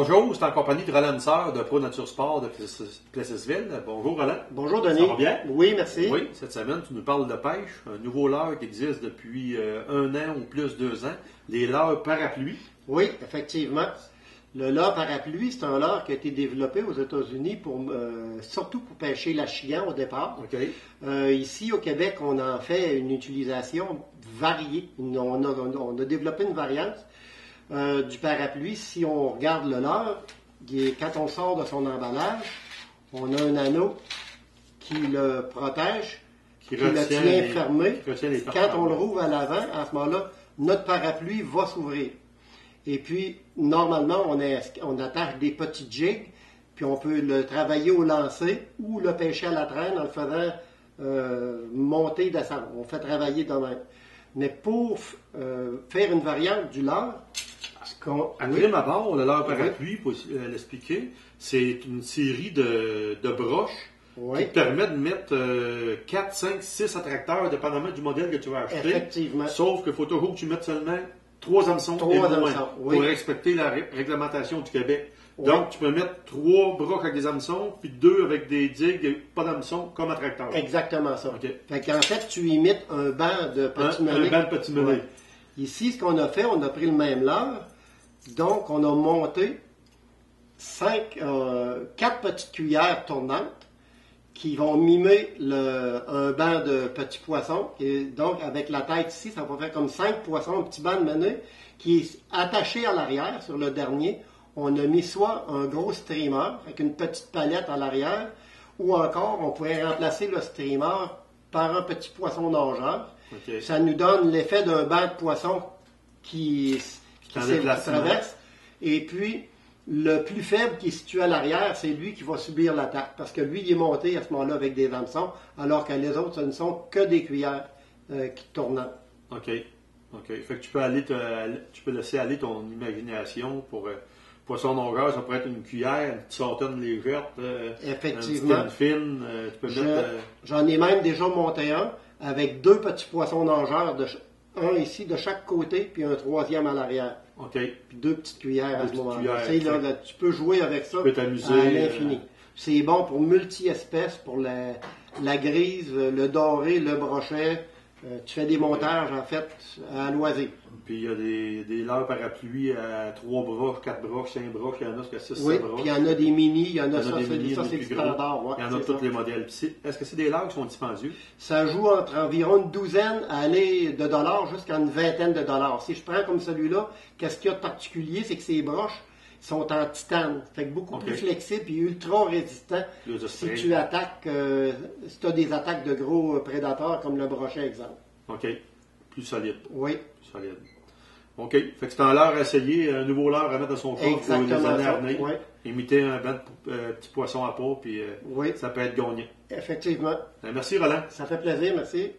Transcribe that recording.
Bonjour, c'est en compagnie de Roland Sœur de Pro Nature Sport de Plessisville. Bonjour Roland. Bonjour Denis. Ça va bien? Oui, merci. Oui, cette semaine, tu nous parles de pêche, un nouveau leurre qui existe depuis 1 an ou plus 2 ans, les leurres parapluies. Oui, effectivement. Le leurre parapluie, c'est un leurre qui a été développé aux États-Unis surtout pour pêcher l'achigan au départ. OK. Ici, au Québec, on en fait une utilisation variée. On a développé une variante du parapluie. Si on regarde le leurre, quand on sort de son emballage, on a un anneau qui le protège, qui le tient fermé. Quand on le rouvre à l'avant, à ce moment-là, notre parapluie va s'ouvrir. Et puis, normalement, on attache des petits jigs, puis on peut le travailler au lancer ou le pêcher à la traîne en le faisant monter, descendre. On fait travailler de même. Mais pour faire une variante du leurre, à prime abord, le leurre parapluie, pour l'expliquer, c'est une série de broches qui te permet de mettre 4, 5, 6 attracteurs, dépendamment du modèle que tu vas acheter. Effectivement. Sauf qu'il faut toujours que tu mettes seulement 3 hameçons et moins pour respecter la réglementation du Québec. Oui. Donc, tu peux mettre 3 broches avec des hameçons, puis 2 avec des digues et pas d'hameçons comme attracteur. Exactement ça. Okay. Fait qu'en fait, tu imites un banc de petits menés. Un banc de petits menés. Ouais. Ici, ce qu'on a fait, on a pris le même leurre. Donc, on a monté 4 petites cuillères tournantes qui vont mimer un banc de petits poissons. Et donc, avec la tête ici, ça va faire comme 5 poissons, un petit banc de menée qui est attaché à l'arrière sur le dernier. On a mis soit un gros streamer avec une petite palette à l'arrière, ou encore, on pourrait remplacer le streamer par un petit poisson nageur. Okay. Ça nous donne l'effet d'un banc de poissons qui traverse. Et puis, le plus faible qui est situé à l'arrière, c'est lui qui va subir l'attaque. Parce que lui, il est monté à ce moment-là avec des hameçons, alors que les autres, ce ne sont que des cuillères qui tournent. OK. Fait que tu peux laisser aller ton imagination pour poisson nageur. Ça pourrait être une cuillère, une petite sauterne légère. Effectivement. Une fine. J'en ai même déjà monté un avec 2 petits poissons nageurs, un ici de chaque côté, puis un troisième à l'arrière. OK. Puis 2 petites cuillères à ce moment-là. Tu peux jouer avec ça tu peux t'amuser, à l'infini. C'est bon pour multi-espèces, pour la grise, le doré, le brochet. Tu fais des montages, en fait, à loisir. Puis il y a des leurres parapluies à 3 broches, 4 broches, 5 broches, il y en a jusqu'à 6 oui, broches. puis il y en a des mini, il y en a ça, c'est du standard. Ouais, il y en a tous les modèles. Est-ce que c'est des leurres qui sont dispendieux? Ça joue entre environ une douzaine de dollars jusqu'à une vingtaine de dollars. Si je prends comme celui-là, qu'est-ce qu'il y a de particulier, c'est que ces broches sont en titane. Fait que beaucoup plus flexible et ultra résistant si tu attaques, si tu as des attaques de gros prédateurs comme le brochet, exemple. OK. Plus solide. Oui. Plus solide. OK. Fait que c'est un leurre à essayer, un nouveau leurre à mettre dans son coffre pour les années à venir. Oui. Imiter un banc de petits poissons à peau, puis ça peut être gagnant. Effectivement. Merci Roland. Ça fait plaisir, merci.